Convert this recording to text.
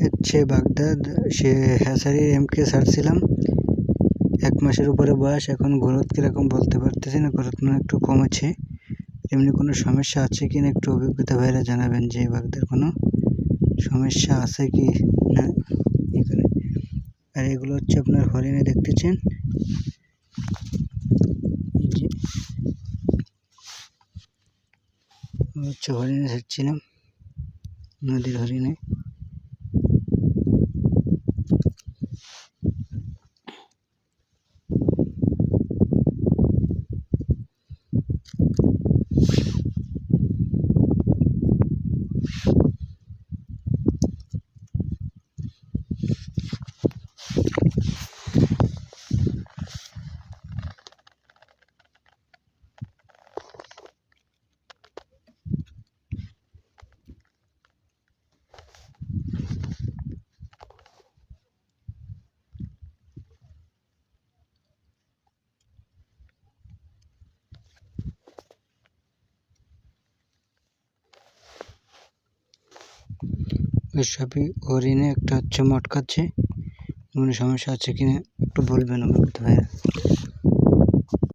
হচ্ছে বাগদাদ। সে হ্যাচারির এমকে ছাড়ছিলাম, 1 মাসের উপরে বয়স। এখন গ্রোথ কীরকম বলতে পারতেছি না, গ্রোথ মানে একটু কমেছে। এমনি কোনো সমস্যা আছে কি না একটু অভিজ্ঞতা ভাইরা জানাবেন যে বাগদার কোনো সমস্যা আছে কি না এখানে। আর এগুলো হচ্ছে আপনার হরিণে দেখতেছেন, এই যে হচ্ছে হরিণে ছাড়ছিলাম, নদীর হরিণে। সবই হরিণে। একটা হচ্ছে মটকাচ্ছে, কোনো সমস্যা আছে কিনা একটু বলবেন আমার ভাইয়া।